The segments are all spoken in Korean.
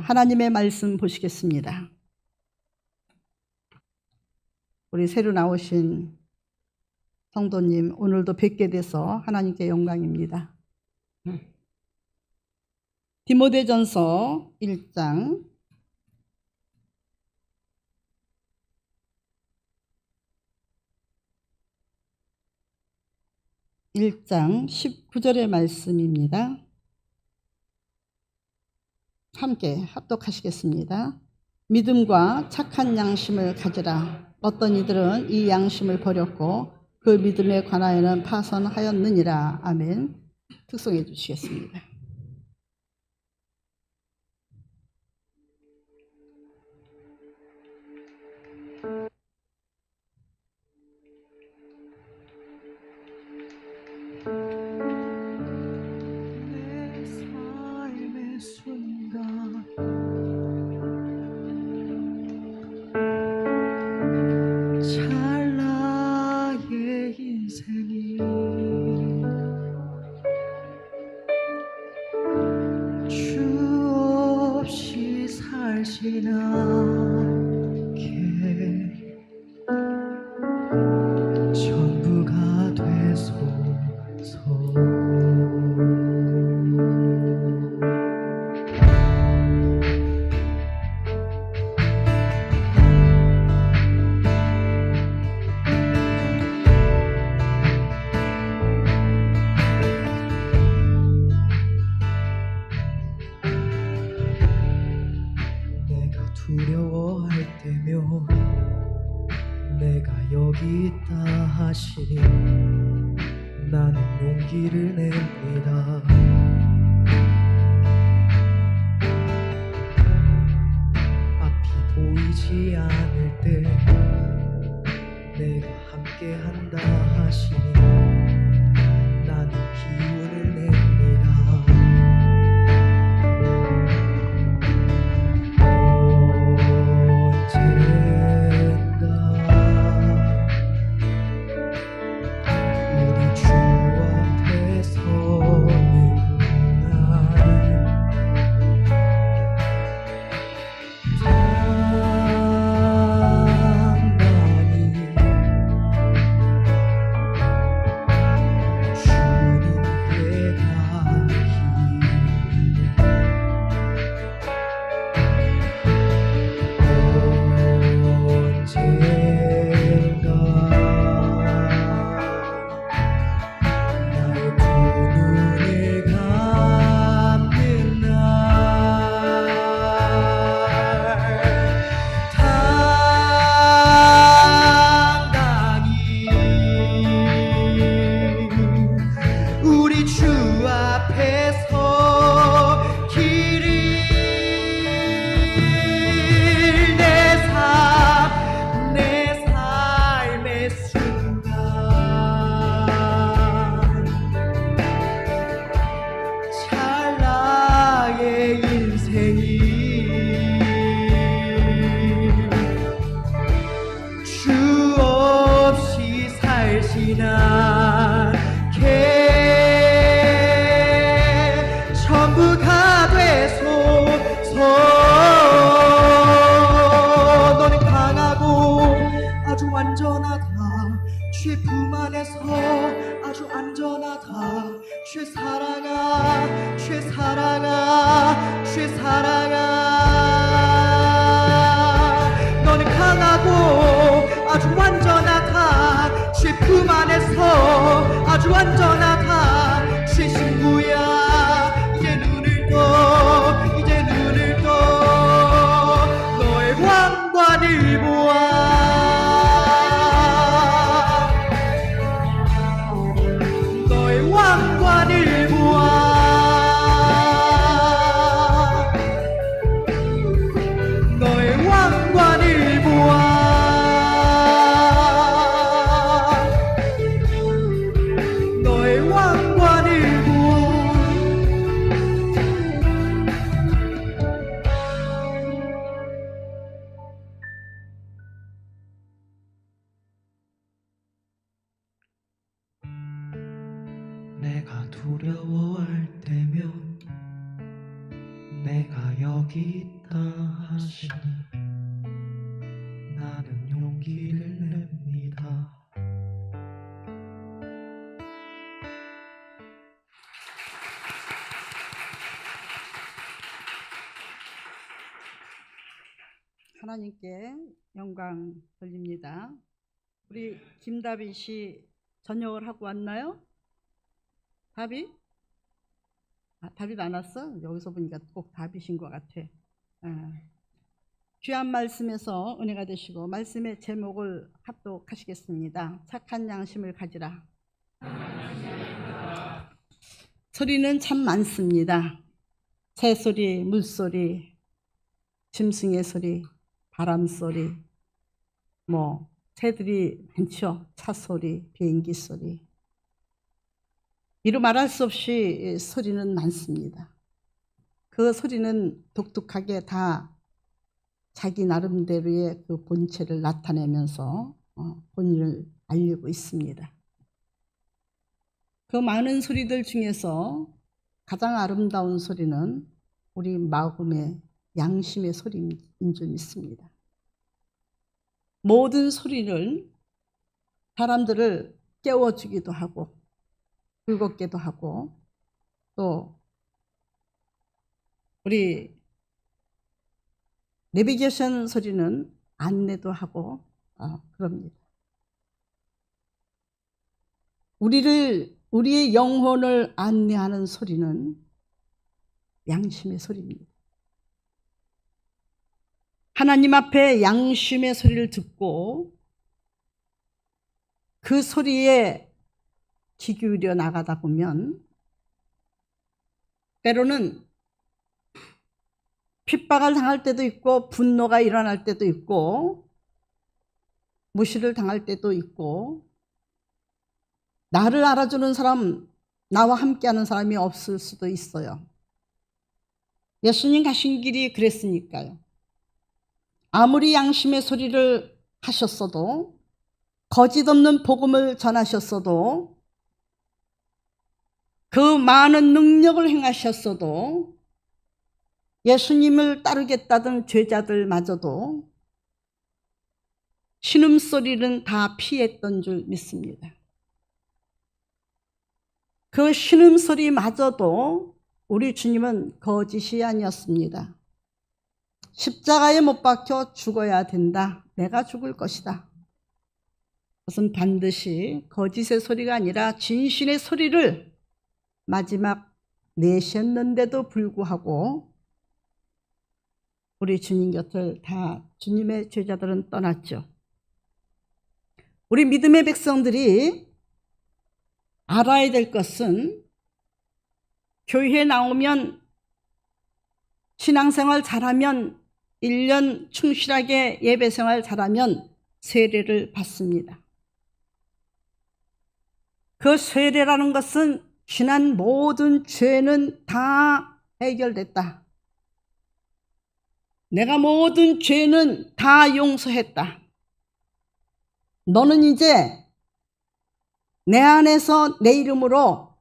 하나님의 말씀 보시겠습니다. 우리 새로 나오신 성도님, 오늘도 뵙게 돼서 하나님께 영광입니다. 디모데전서 1장 19절의 말씀입니다. 함께 합독하시겠습니다. 믿음과 착한 양심을 가지라. 어떤 이들은 이 양심을 버렸고 그 믿음에 관하여는 파선하였느니라. 아멘. 특송해 주시겠습니다. 전부가 되소서. 내가 두려워할 때면 내가 여기 있다 하시니 나는 용기를 냅니다. 앞이 보이지 않을 때 내가 함께 한다 하시니 나는 기운을 냅니다. 전부가 되소서. 너는 강하고 아주 완전하다. 주의 품 안에서 아주 안전하다. 주의 사랑아, 주의 사랑아, 주의 사랑아. 너는 강하고 아주 완전하다. 주의 품 안에서 아주 안전하다. 주의 신부야, 이제 눈을 떠 너의 왕관을 보아. 너의 왕관을 보아. 너의 왕관을 보아. 너의 왕관을 보아. 내가 두려워할 때면 내가 여기 있다 하시니 나는 용기를 냅니다. 하나님께 영광 돌립니다. 우리 김다빈 씨 전역을 하고 왔나요? 다비? 다비도 안 왔어? 여기서 보니까 꼭 다비신 것 같아. 귀한 말씀에서 은혜가 되시고 말씀의 제목을 합독하시겠습니다. 착한 양심을 가지라. 소리는 참 많습니다. 새소리, 물소리, 짐승의 소리, 바람소리, 새들이 많죠. 차소리, 비행기 소리. 이루 말할 수 없이 소리는 많습니다. 그 소리는 독특하게 다 자기 나름대로의 그 본체를 나타내면서 본인을 알리고 있습니다. 그 많은 소리들 중에서 가장 아름다운 소리는 우리 마음의 양심의 소리인 줄 믿습니다. 모든 소리를 사람들을 깨워주기도 하고 즐겁게도 하고 또 우리 내비게이션 소리는 안내도 하고 그럽니다. 우리의 영혼을 안내하는 소리는 양심의 소리입니다. 하나님 앞에 양심의 소리를 듣고 그 소리에 귀 기울여 나가다 보면 때로는 핍박을 당할 때도 있고 분노가 일어날 때도 있고 무시를 당할 때도 있고 나를 알아주는 사람, 나와 함께하는 사람이 없을 수도 있어요. 예수님 가신 길이 그랬으니까요. 아무리 양심의 소리를 하셨어도 거짓 없는 복음을 전하셨어도 그 많은 능력을 행하셨어도 예수님을 따르겠다던 제자들마저도 신음소리는 다 피했던 줄 믿습니다. 그 신음소리마저도 우리 주님은 거짓이 아니었습니다. 십자가에 못 박혀 죽어야 된다. 내가 죽을 것이다. 그것은 반드시 거짓의 소리가 아니라 진실의 소리를 마지막 내셨는데도 불구하고 우리 주님 곁을 다 주님의 제자들은 떠났죠. 우리 믿음의 백성들이 알아야 될 것은 교회에 나오면 신앙생활 잘하면 1년 충실하게 예배생활 잘하면 세례를 받습니다. 그 세례라는 것은 지난 모든 죄는 다 해결됐다. 내가 모든 죄는 다 용서했다. 너는 이제 내 안에서 내 이름으로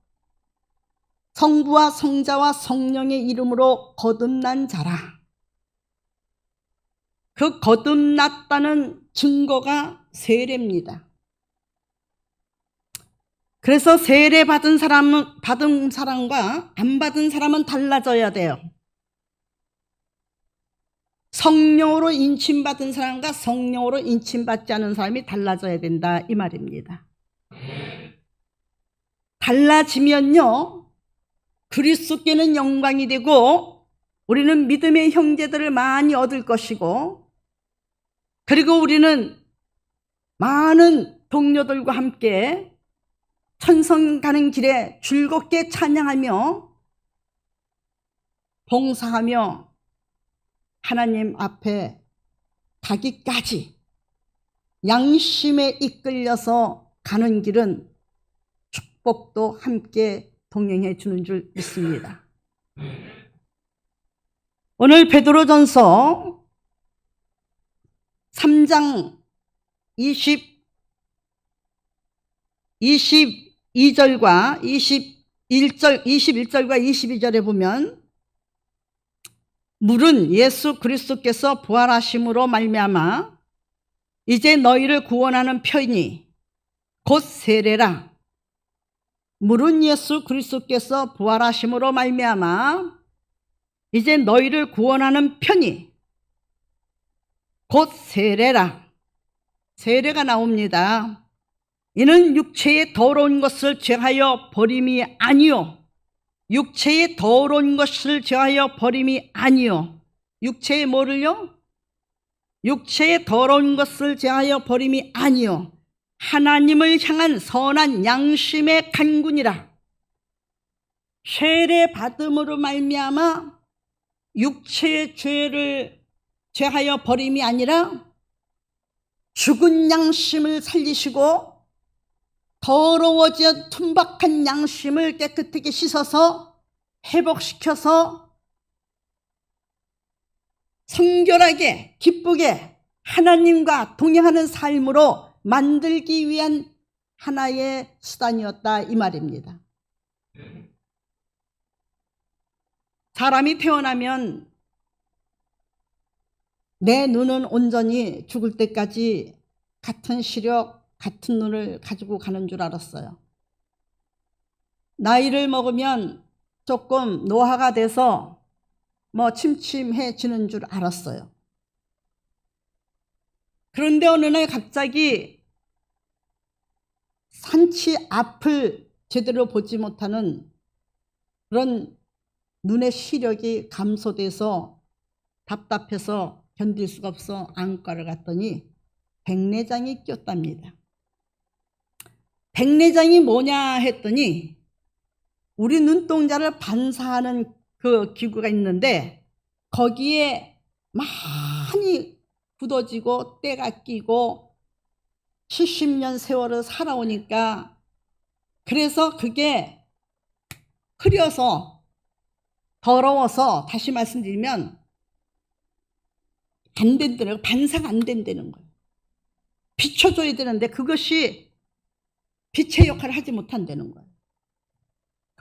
성부와 성자와 성령의 이름으로 거듭난 자라. 그 거듭났다는 증거가 세례입니다. 그래서 세례 받은 사람과 안 받은 사람은 달라져야 돼요. 성령으로 인침받은 사람과 성령으로 인침받지 않은 사람이 달라져야 된다 이 말입니다. 달라지면요 그리스도께는 영광이 되고 우리는 믿음의 형제들을 많이 얻을 것이고 그리고 우리는 많은 동료들과 함께 천성 가는 길에 즐겁게 찬양하며 봉사하며 하나님 앞에 가기까지 양심에 이끌려서 가는 길은 축복도 함께 동행해 주는 줄 믿습니다. 오늘 베드로전서 3장 21절과 22절에 보면 물은 예수 그리스도께서 부활하심으로 말미암아 이제 너희를 구원하는 편이 곧 세례라. 물은 예수 그리스도께서 부활하심으로 말미암아 이제 너희를 구원하는 편이 곧 세례라. 세례가 나옵니다. 이는 육체의 더러운 것을 제하여 버림이 아니요. 육체의 더러운 것을 제하여 버림이 아니요. 육체의 뭐를요? 육체의 더러운 것을 제하여 버림이 아니요. 하나님을 향한 선한 양심의 간군이라. 세례 받음으로 말미암아 육체의 죄를 제하여 버림이 아니라 죽은 양심을 살리시고 더러워져 툰박한 양심을 깨끗하게 씻어서 회복시켜서 성결하게 기쁘게 하나님과 동행하는 삶으로 만들기 위한 하나의 수단이었다 이 말입니다. 사람이 태어나면 내 눈은 온전히 죽을 때까지 같은 시력, 같은 눈을 가지고 가는 줄 알았어요. 나이를 먹으면 조금 노화가 돼서 침침해지는 줄 알았어요. 그런데 어느 날 갑자기 산치 앞을 제대로 보지 못하는 그런 눈의 시력이 감소돼서 답답해서 견딜 수가 없어 안과를 갔더니 백내장이 꼈답니다. 백내장이 뭐냐 했더니 우리 눈동자를 반사하는 그 기구가 있는데 거기에 많이 굳어지고 때가 끼고 70년 세월을 살아오니까 그래서 그게 흐려서 더러워서 다시 말씀드리면 안 된다는 거예요. 반사가 안 된다는 거예요. 비춰줘야 되는데 그것이 빛의 역할을 하지 못한다는 거예요.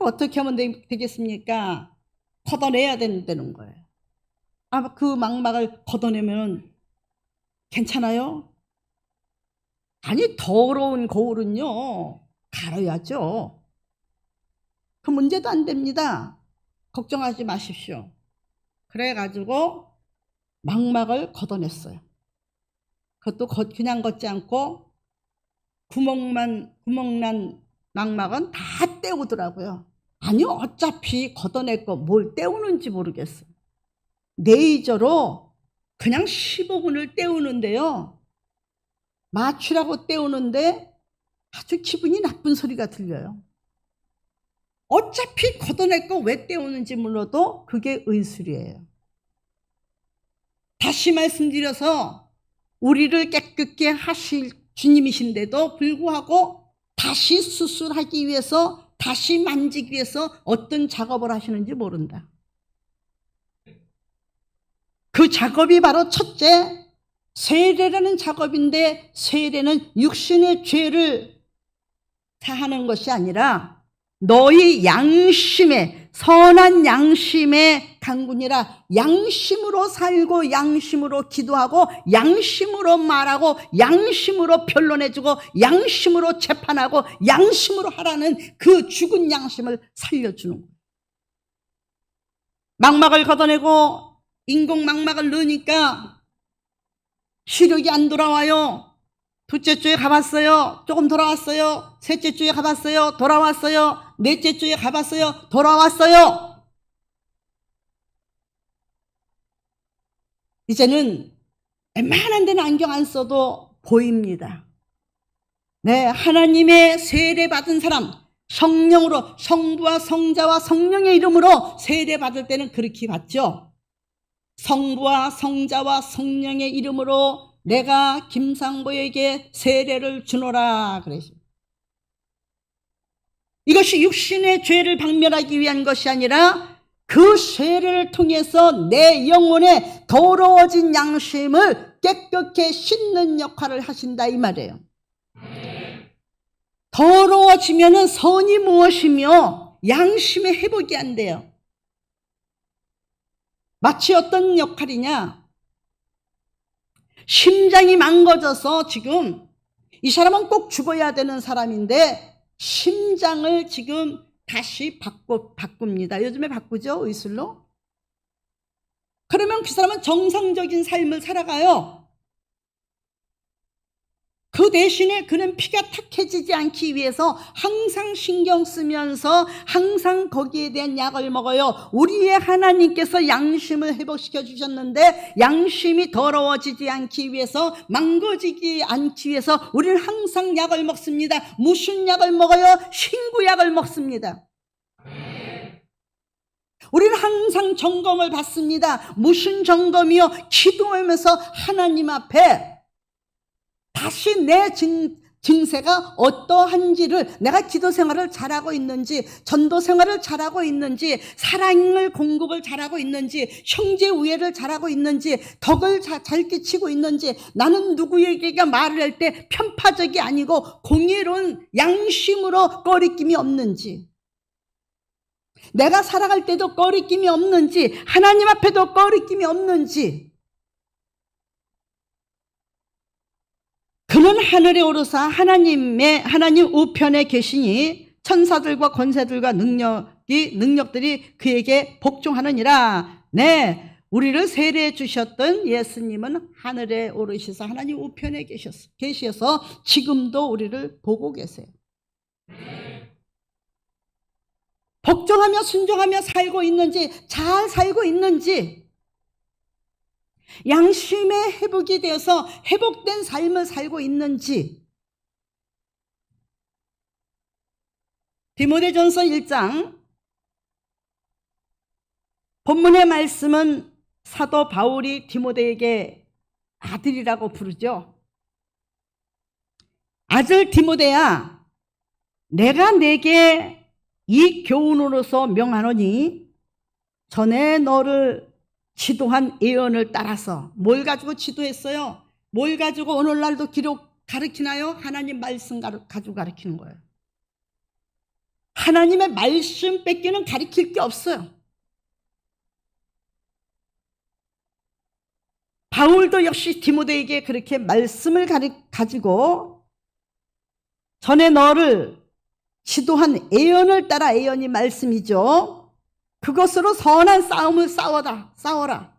어떻게 하면 되겠습니까? 걷어내야 된다는 거예요. 그 망막을 걷어내면 괜찮아요? 아니, 더러운 거울은요 갈아야죠. 그 문제도 안 됩니다. 걱정하지 마십시오. 그래가지고 망막을 걷어냈어요. 그것도 그냥 걷지 않고 구멍난 망막은 다 떼우더라고요. 아니요, 어차피 걷어냈고 뭘 떼우는지 모르겠어요. 레이저로 그냥 15분을 떼우는데요. 맞추라고 떼우는데 아주 기분이 나쁜 소리가 들려요. 어차피 걷어냈고 왜 떼우는지 몰라도 그게 의술이에요. 다시 말씀드려서 우리를 깨끗게 하실 주님이신데도 불구하고 다시 수술하기 위해서 다시 만지기 위해서 어떤 작업을 하시는지 모른다. 그 작업이 바로 첫째 세례라는 작업인데 세례는 육신의 죄를 사하는 것이 아니라 너희 양심의 선한 양심의 강군이라 양심으로 살고 양심으로 기도하고 양심으로 말하고 양심으로 변론해주고 양심으로 재판하고 양심으로 하라는 그 죽은 양심을 살려주는 거예요. 망막을 걷어내고 인공 망막을 넣으니까 시력이 안 돌아와요. 둘째 주에 가봤어요. 조금 돌아왔어요. 셋째 주에 가봤어요. 돌아왔어요. 넷째 주에 가봤어요. 돌아왔어요. 이제는 웬만한 데는 안경 안 써도 보입니다. 네, 하나님의 세례 받은 사람, 성령으로 성부와 성자와 성령의 이름으로 세례 받을 때는 그렇게 받죠. 성부와 성자와 성령의 이름으로 내가 김상보에게 세례를 주노라 그랬습니다. 이것이 육신의 죄를 박멸하기 위한 것이 아니라 그 세례를 통해서 내 영혼의 더러워진 양심을 깨끗게 씻는 역할을 하신다 이 말이에요. 더러워지면은 선이 무엇이며 양심의 회복이 안 돼요. 마치 어떤 역할이냐? 심장이 망가져서 지금 이 사람은 꼭 죽어야 되는 사람인데 심장을 지금 다시 바꿉니다. 요즘에 바꾸죠, 의술로? 그러면 그 사람은 정상적인 삶을 살아가요. 그 대신에 그는 피가 탁해지지 않기 위해서 항상 신경 쓰면서 항상 거기에 대한 약을 먹어요. 우리의 하나님께서 양심을 회복시켜 주셨는데 양심이 더러워지지 않기 위해서, 망가지지 않기 위해서 우리는 항상 약을 먹습니다. 무슨 약을 먹어요? 신구약을 먹습니다. 우리는 항상 점검을 받습니다. 무슨 점검이요? 기도하면서 하나님 앞에 다시 내 증세가 어떠한지를, 내가 기도 생활을 잘하고 있는지, 전도 생활을 잘하고 있는지, 사랑을 공급을 잘하고 있는지, 형제 우애를 잘하고 있는지, 덕을 잘 끼치고 있는지, 나는 누구에게 말을 할 때 편파적이 아니고 공의로운 양심으로 꺼리낌이 없는지, 내가 살아갈 때도 꺼리낌이 없는지, 하나님 앞에도 꺼리낌이 없는지. 그는 하늘에 오르사 하나님 우편에 계시니 천사들과 권세들과 능력들이 그에게 복종하느니라. 네, 우리를 세례해 주셨던 예수님은 하늘에 오르셔서 하나님 우편에 계셔서 지금도 우리를 보고 계세요. 복종하며 순종하며 살고 있는지, 잘 살고 있는지, 양심의 회복이 되어서 회복된 삶을 살고 있는지. 디모데전서 1장 본문의 말씀은 사도 바울이 디모데에게 아들이라고 부르죠. 아들 디모데야, 내가 내게 이 교훈으로서 명하노니 전에 너를 지도한 예언을 따라서. 뭘 가지고 지도했어요? 뭘 가지고 오늘날도 가르치나요? 하나님 말씀 가지고 가르치는 거예요. 하나님의 말씀 뺏기는 가르칠 게 없어요. 바울도 역시 디모데에게 그렇게 말씀을 가지고 전에 너를 지도한 예언을 따라, 예언이 말씀이죠. 그것으로 선한 싸움을 싸워라.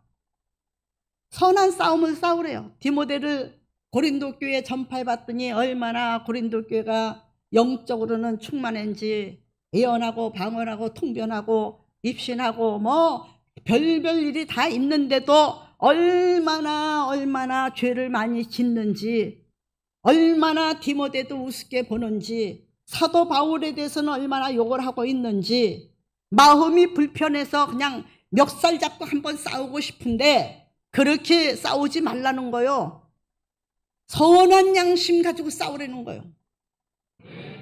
선한 싸움을 싸우래요. 디모데를 고린도 교회에 전파해봤더니 얼마나 고린도 교회가 영적으로는 충만한지, 예언하고 방언하고 통변하고 입신하고 뭐 별별 일이 다 있는데도 얼마나 죄를 많이 짓는지, 얼마나 디모데도 우습게 보는지, 사도 바울에 대해서는 얼마나 욕을 하고 있는지, 마음이 불편해서 그냥 멱살 잡고 한번 싸우고 싶은데 그렇게 싸우지 말라는 거요. 선한 양심 가지고 싸우라는 거요.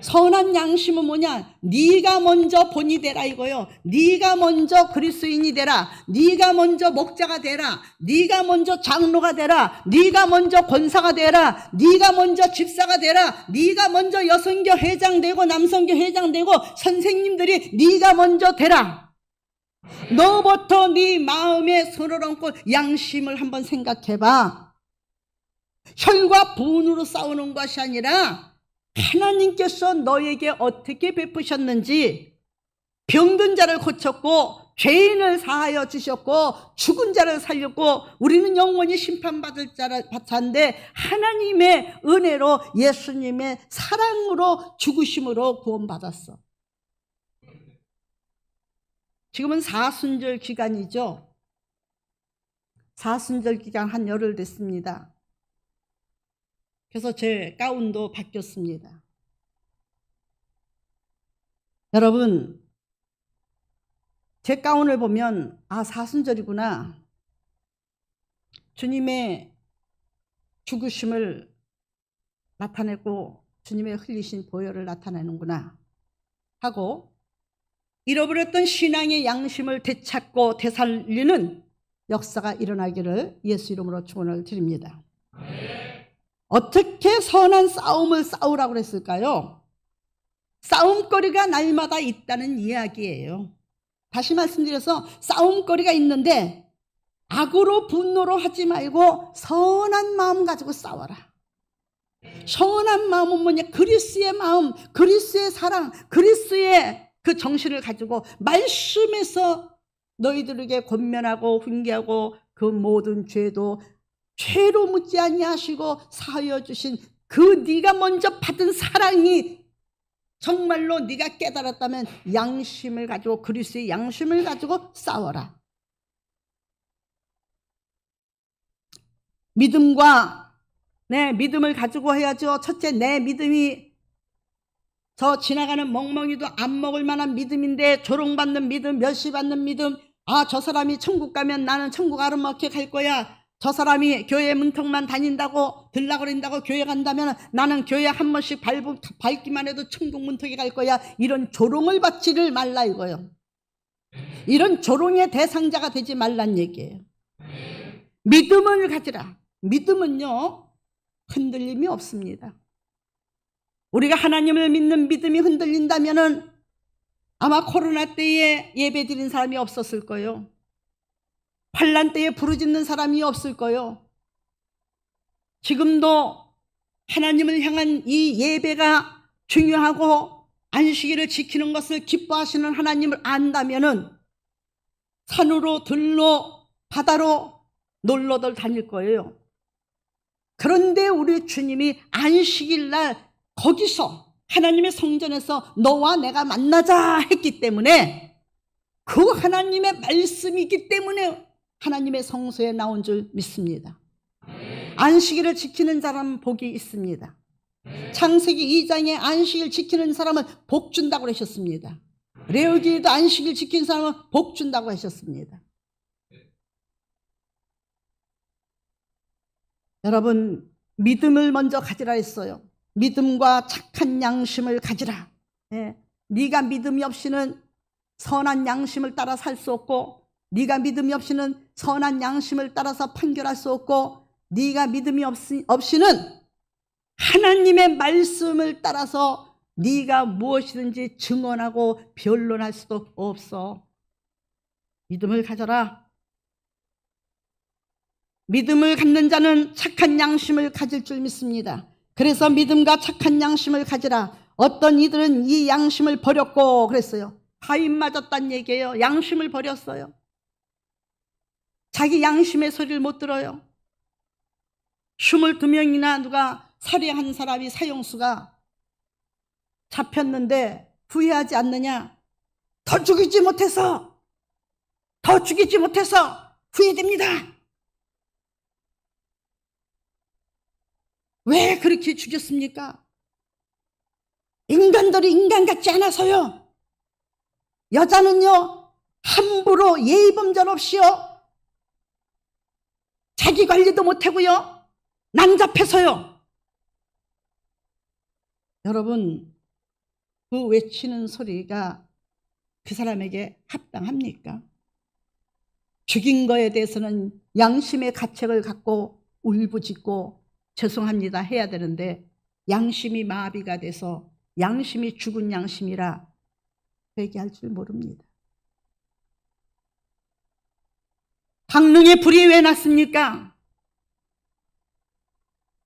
선한 양심은 뭐냐? 네가 먼저 본이 되라 이거요. 네가 먼저 그리스도인이 되라. 네가 먼저 목자가 되라. 네가 먼저 장로가 되라. 네가 먼저 권사가 되라. 네가 먼저 집사가 되라. 네가 먼저 여성교 회장 되고 남성교 회장 되고 선생님들이 네가 먼저 되라. 너부터 네 마음에 손을 얹고 양심을 한번 생각해봐. 혈과 분으로 싸우는 것이 아니라 하나님께서 너에게 어떻게 베푸셨는지, 병든 자를 고쳤고 죄인을 사하여 주셨고 죽은 자를 살렸고 우리는 영원히 심판받을 자인데 하나님의 은혜로, 예수님의 사랑으로, 죽으심으로 구원받았어. 지금은 사순절 기간이죠. 사순절 기간 한 열흘 됐습니다. 그래서 제 가운도 바뀌었습니다. 여러분, 제 가운을 보면 사순절이구나. 주님의 죽으심을 나타내고 주님의 흘리신 보혈을 나타내는구나 하고, 잃어버렸던 신앙의 양심을 되찾고 되살리는 역사가 일어나기를 예수 이름으로 축원을 드립니다. 어떻게 선한 싸움을 싸우라고 그랬을까요? 싸움거리가 날마다 있다는 이야기예요. 다시 말씀드려서 싸움거리가 있는데 악으로 분노로 하지 말고 선한 마음 가지고 싸워라. 선한 마음은 뭐냐? 그리스의 마음, 그리스의 사랑, 그리스의 그 정신을 가지고 말씀에서 너희들에게 권면하고 훈계하고 그 모든 죄도 죄로 묻지 아니하시고 사하여 주신 그 네가 먼저 받은 사랑이 정말로 네가 깨달았다면 양심을 가지고 그리스의 양심을 가지고 싸워라. 믿음과 믿음을 가지고 해야죠. 첫째, 내 믿음이 저 지나가는 멍멍이도 안 먹을 만한 믿음인데 조롱받는 믿음, 멸시받는 믿음. 아, 저 사람이 천국 가면 나는 천국 아름답게 갈 거야. 저 사람이 교회 문턱만 다닌다고 들락거린다고 교회 간다면 나는 교회 한 번씩 밟기만 해도 천국 문턱에 갈 거야. 이런 조롱을 받지를 말라 이거요. 이런 조롱의 대상자가 되지 말란 얘기예요. 믿음을 가지라. 믿음은요 흔들림이 없습니다. 우리가 하나님을 믿는 믿음이 흔들린다면은 아마 코로나 때에 예배 드린 사람이 없었을 거예요. 환난 때에 부르짖는 사람이 없을 거예요. 지금도 하나님을 향한 이 예배가 중요하고 안식일을 지키는 것을 기뻐하시는 하나님을 안다면은 산으로 들로 바다로 놀러들 다닐 거예요. 그런데 우리 주님이 안식일 날 거기서 하나님의 성전에서 너와 내가 만나자 했기 때문에 그 하나님의 말씀이기 때문에 하나님의 성소에 나온 줄 믿습니다. 안식일을 지키는 사람은 복이 있습니다. 창세기 2장에 안식일 지키는 사람은 복 준다고 하셨습니다. 레위기에도 안식일 지키는 사람은 복 준다고 하셨습니다. 여러분, 믿음을 먼저 가지라 했어요. 믿음과 착한 양심을 가지라. 네가 믿음이 없이는 선한 양심을 따라 살 수 없고, 네가 믿음이 없이는 선한 양심을 따라서 판결할 수 없고, 네가 믿음이 없이는 하나님의 말씀을 따라서 네가 무엇이든지 증언하고 변론할 수도 없어. 믿음을 가져라. 믿음을 갖는 자는 착한 양심을 가질 줄 믿습니다. 그래서 믿음과 착한 양심을 가지라. 어떤 이들은 이 양심을 버렸고 그랬어요. 하인 맞았단 얘기예요. 양심을 버렸어요. 자기 양심의 소리를 못 들어요. 22명이나 누가 살해한 사람이 사형수가 잡혔는데 후회하지 않느냐? 더 죽이지 못해서 후회됩니다. 왜 그렇게 죽였습니까? 인간들이 인간 같지 않아서요. 여자는요 함부로 예의범절 없이요 자기 관리도 못하고요 난잡해서요. 여러분, 그 외치는 소리가 그 사람에게 합당합니까? 죽인 거에 대해서는 양심의 가책을 갖고 울부짖고 죄송합니다 해야 되는데 양심이 마비가 돼서 양심이 죽은 양심이라 회개할 줄 모릅니다. 강릉에 불이 왜 났습니까?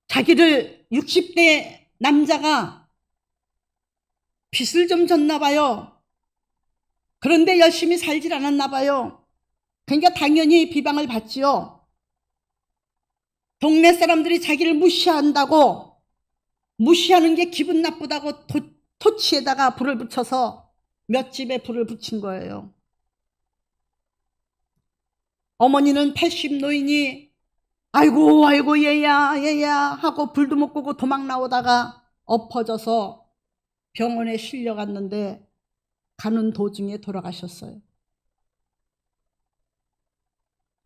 자기를 60대 남자가 빚을 좀 졌나 봐요. 그런데 열심히 살질 않았나 봐요. 그러니까 당연히 비방을 받지요. 동네 사람들이 자기를 무시한다고, 무시하는 게 기분 나쁘다고 토치에다가 불을 붙여서 몇 집에 불을 붙인 거예요. 어머니는 80 노인이 아이고 얘야 하고 불도 못 끄고 도망 나오다가 엎어져서 병원에 실려갔는데 가는 도중에 돌아가셨어요.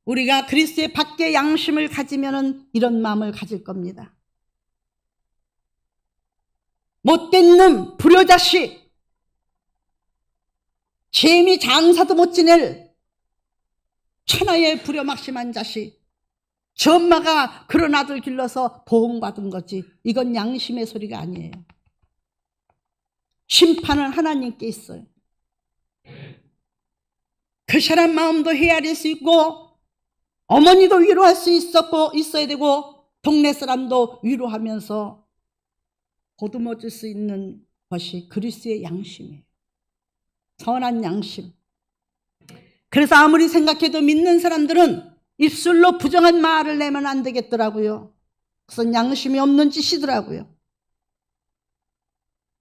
우리가 그리스도의 밖에 양심을 가지면 이런 마음을 가질 겁니다. 못된 놈, 불효자식, 재미 장사도 못 지낼 천하의 불효막심한 자식, 저 엄마가 그런 아들 길러서 보응받은 거지. 이건 양심의 소리가 아니에요. 심판은 하나님께 있어요. 그 사람 마음도 헤아릴 수 있고 어머니도 위로할 수 있어야 되고 동네 사람도 위로하면서 보듬어 줄 수 있는 것이 그리스도의 양심이에요. 선한 양심. 그래서 아무리 생각해도 믿는 사람들은 입술로 부정한 말을 내면 안 되겠더라고요. 그것은 양심이 없는 짓이더라고요.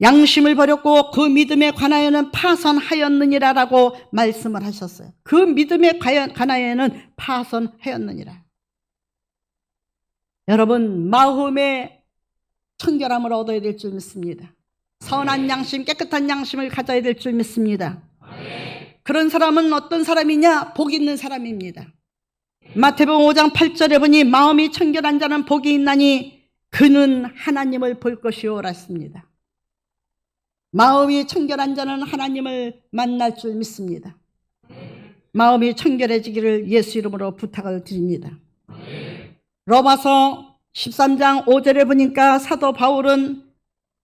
양심을 버렸고 그 믿음에 관하여는 파선하였느니라라고 말씀을 하셨어요. 그 믿음에 관하여는 파선하였느니라. 여러분, 마음의 청결함을 얻어야 될 줄 믿습니다. 선한 양심, 깨끗한 양심을 가져야 될 줄 믿습니다. 그런 사람은 어떤 사람이냐? 복 있는 사람입니다. 마태복음 5장 8절에 보니 마음이 청결한 자는 복이 있나니 그는 하나님을 볼 것이오라 했습니다. 마음이 청결한 자는 하나님을 만날 줄 믿습니다. 마음이 청결해지기를 예수 이름으로 부탁을 드립니다. 로마서 13장 5절에 보니까 사도 바울은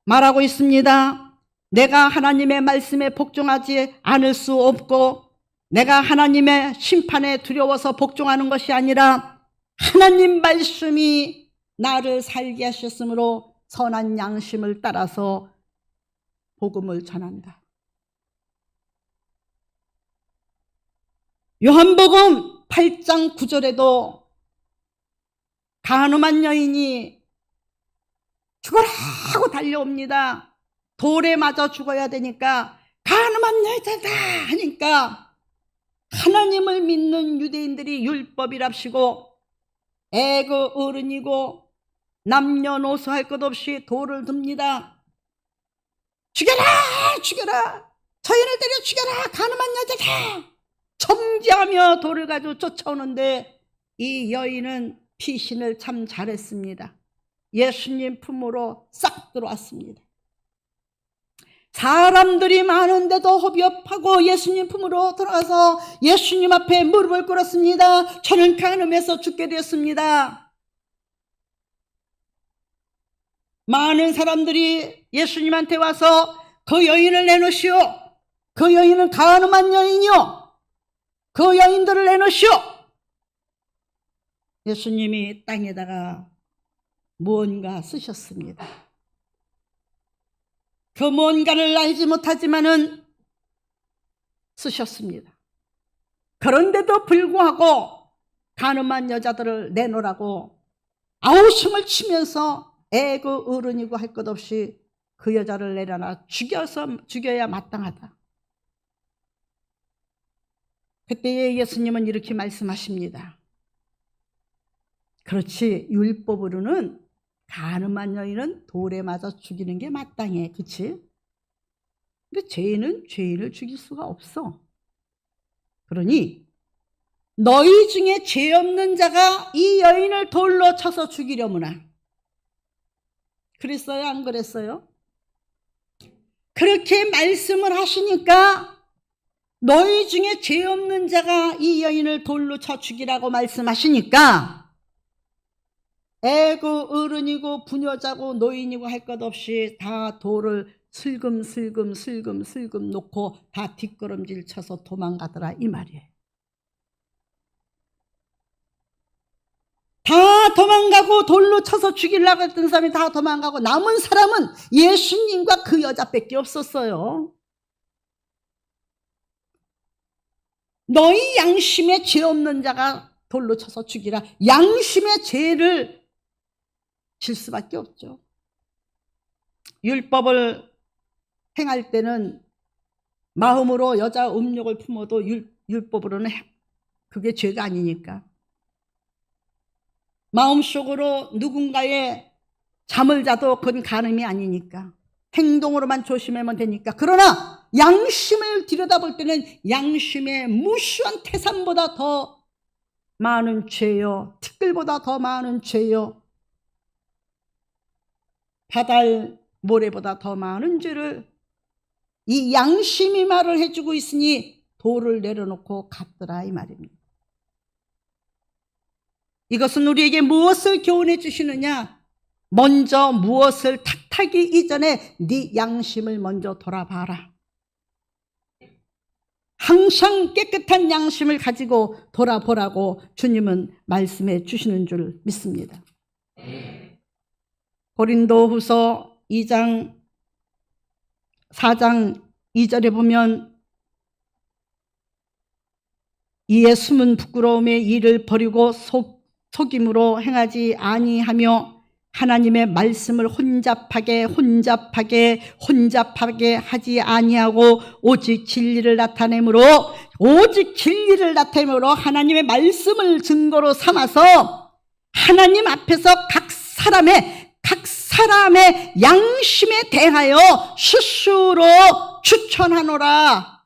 말하고 있습니다. 내가 하나님의 말씀에 복종하지 않을 수 없고 내가 하나님의 심판에 두려워서 복종하는 것이 아니라 하나님 말씀이 나를 살게 하셨으므로 선한 양심을 따라서 복음을 전한다. 요한복음 8장 9절에도 간음한 여인이 죽어라 하고 달려옵니다. 돌에 맞아 죽어야 되니까 간음한 여자다 하니까 하나님을 믿는 유대인들이 율법이랍시고 애그 어른이고 남녀노소 할 것 없이 돌을 듭니다. 죽여라 죽여라 저인을 때려 죽여라 간음한 여자다 정죄하며 돌을 가지고 쫓아오는데 이 여인은 피신을 참 잘했습니다. 예수님 품으로 싹 들어왔습니다. 사람들이 많은데도 허비업하고 예수님 품으로 들어가서 예수님 앞에 무릎을 꿇었습니다. 저는 간음해서 죽게 되었습니다. 많은 사람들이 예수님한테 와서 그 여인을 내놓으시오. 그 여인은 간음한 여인이요. 그 여인들을 내놓으시오. 예수님이 땅에다가 무언가 쓰셨습니다. 그 뭔가를 알지 못하지만은 쓰셨습니다. 그런데도 불구하고 간음한 여자들을 내놓으라고 아우성을 치면서 애그 어른이고 할 것 없이 그 여자를 내려놔 죽여야 마땅하다. 그때 예수님은 이렇게 말씀하십니다. 그렇지, 율법으로는 간음한 여인은 돌에 맞아 죽이는 게 마땅해. 그치? 근데 죄인은 죄인을 죽일 수가 없어. 그러니 너희 중에 죄 없는 자가 이 여인을 돌로 쳐서 죽이려무나. 그랬어요? 안 그랬어요? 그렇게 말씀을 하시니까 너희 중에 죄 없는 자가 이 여인을 돌로 쳐 죽이라고 말씀하시니까 애고 어른이고 부녀자고 노인이고 할 것 없이 다 돌을 슬금슬금 놓고 다 뒷걸음질 쳐서 도망가더라 이 말이에요. 다 도망가고 돌로 쳐서 죽이려고 했던 사람이 다 도망가고 남은 사람은 예수님과 그 여자밖에 없었어요. 너희 양심에 죄 없는 자가 돌로 쳐서 죽이라. 양심의 죄를 질 수밖에 없죠. 율법을 행할 때는 마음으로 여자 음욕을 품어도 율법으로는 그게 죄가 아니니까. 마음속으로 누군가의 잠을 자도 그건 간음이 아니니까. 행동으로만 조심하면 되니까. 그러나 양심을 들여다볼 때는 양심의 무시한 태산보다 더 많은 죄요. 티끌보다 더 많은 죄요. 바달 모래보다 더 많은 죄를 이 양심이 말을 해주고 있으니 돌을 내려놓고 갔더라 이 말입니다. 이것은 우리에게 무엇을 교훈해 주시느냐? 먼저 무엇을 탓하기 이전에 네 양심을 먼저 돌아봐라. 항상 깨끗한 양심을 가지고 돌아보라고 주님은 말씀해 주시는 줄 믿습니다. 고린도후서 2장 4장 2절에 보면 이에 숨은 부끄러움의 일을 버리고 속임으로 행하지 아니하며 하나님의 말씀을 혼잡하게 하지 아니하고 오직 진리를 나타내므로 하나님의 말씀을 증거로 삼아서 하나님 앞에서 각 사람의 양심에 대하여 스스로 추천하노라.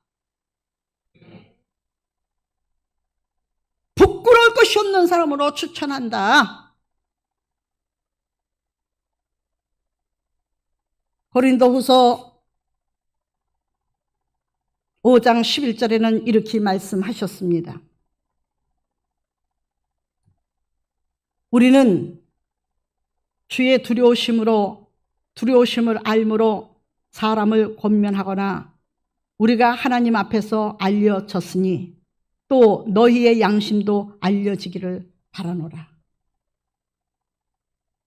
부끄러울 것이 없는 사람으로 추천한다. 고린도후서 5장 11절에는 이렇게 말씀하셨습니다. 우리는 주의 두려우심을 알므로 사람을 권면하거나 우리가 하나님 앞에서 알려졌으니 또 너희의 양심도 알려지기를 바라노라.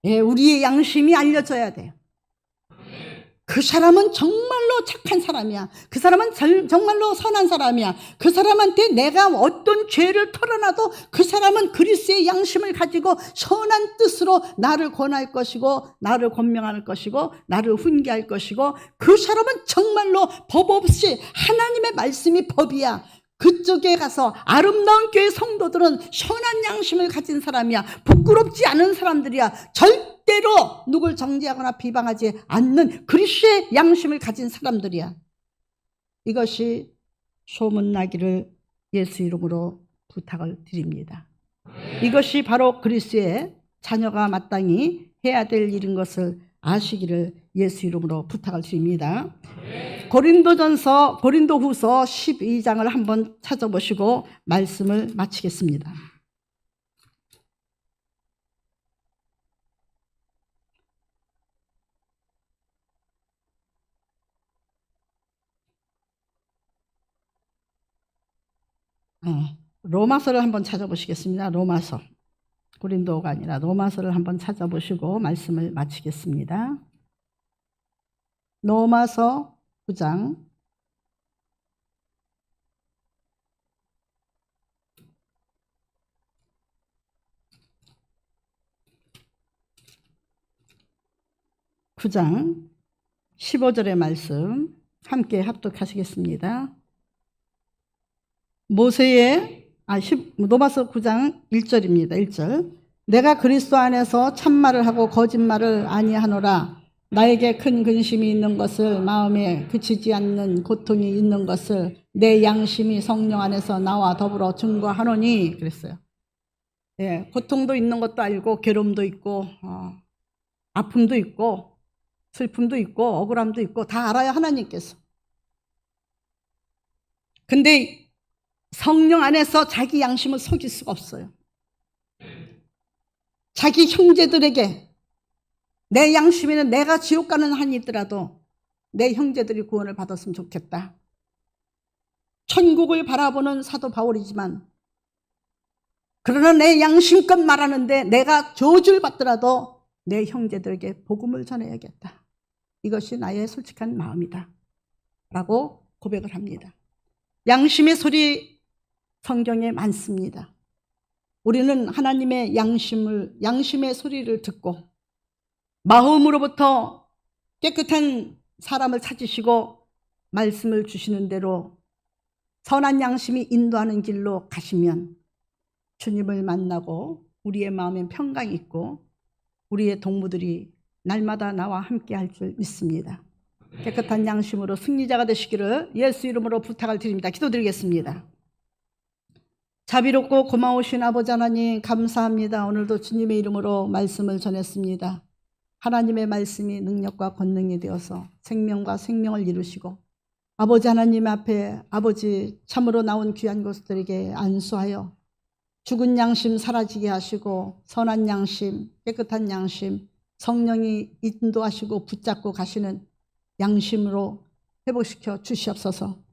예, 우리의 양심이 알려져야 돼요. 그 사람은 정말로 착한 사람이야. 그 사람은 정말로 선한 사람이야. 그 사람한테 내가 어떤 죄를 털어놔도 그 사람은 그리스도의 양심을 가지고 선한 뜻으로 나를 권할 것이고 나를 권명할 것이고 나를 훈계할 것이고 그 사람은 정말로 법 없이 하나님의 말씀이 법이야. 그쪽에 가서 아름다운 교회 성도들은 선한 양심을 가진 사람이야. 부끄럽지 않은 사람들이야. 절대로 누굴 정죄하거나 비방하지 않는 그리스도의 양심을 가진 사람들이야. 이것이 소문나기를 예수 이름으로 부탁을 드립니다. 이것이 바로 그리스도의 자녀가 마땅히 해야 될 일인 것을 아시기를 예수 이름으로 부탁을 드립니다. 고린도후서 12장을 한번 찾아보시고 말씀을 마치겠습니다. 로마서를 한번 찾아보시겠습니다. 로마서. 고린도가 아니라 로마서를 한번 찾아보시고 말씀을 마치겠습니다. 로마서 9장 15절의 말씀 함께 합독하시겠습니다. 로마서 9장 1절입니다. 1절. 내가 그리스도 안에서 참말을 하고 거짓말을 아니하노라. 나에게 큰 근심이 있는 것을, 마음에 그치지 않는 고통이 있는 것을 내 양심이 성령 안에서 나와 더불어 증거하노니 그랬어요. 예, 고통도 있는 것도 알고 괴로움도 있고 아픔도 있고 슬픔도 있고 억울함도 있고 다 알아요, 하나님께서. 근데 성령 안에서 자기 양심을 속일 수가 없어요. 자기 형제들에게 내 양심에는 내가 지옥 가는 한이 있더라도 내 형제들이 구원을 받았으면 좋겠다. 천국을 바라보는 사도 바울이지만 그러나 내 양심껏 말하는데 내가 저주를 받더라도 내 형제들에게 복음을 전해야겠다. 이것이 나의 솔직한 마음이다 라고 고백을 합니다. 양심의 소리 성경에 많습니다. 우리는 하나님의 양심의 소리를 듣고 마음으로부터 깨끗한 사람을 찾으시고 말씀을 주시는 대로 선한 양심이 인도하는 길로 가시면 주님을 만나고 우리의 마음에 평강이 있고 우리의 동무들이 날마다 나와 함께 할 줄 믿습니다. 깨끗한 양심으로 승리자가 되시기를 예수 이름으로 부탁을 드립니다. 기도드리겠습니다. 자비롭고 고마우신 아버지 하나님 감사합니다. 오늘도 주님의 이름으로 말씀을 전했습니다. 하나님의 말씀이 능력과 권능이 되어서 생명과 생명을 이루시고 아버지 하나님 앞에 아버지 참으로 나온 귀한 것들에게 안수하여 죽은 양심 사라지게 하시고 선한 양심, 깨끗한 양심, 성령이 인도하시고 붙잡고 가시는 양심으로 회복시켜 주시옵소서.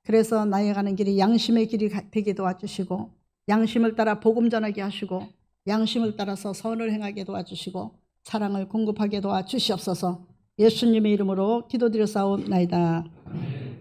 그래서 나의 가는 길이 양심의 길이 되게 도와주시고 양심을 따라 복음 전하게 하시고 양심을 따라서 선을 행하게 도와주시고 사랑을 공급하게 도와주시옵소서. 예수님의 이름으로 기도드려 싸움나이다.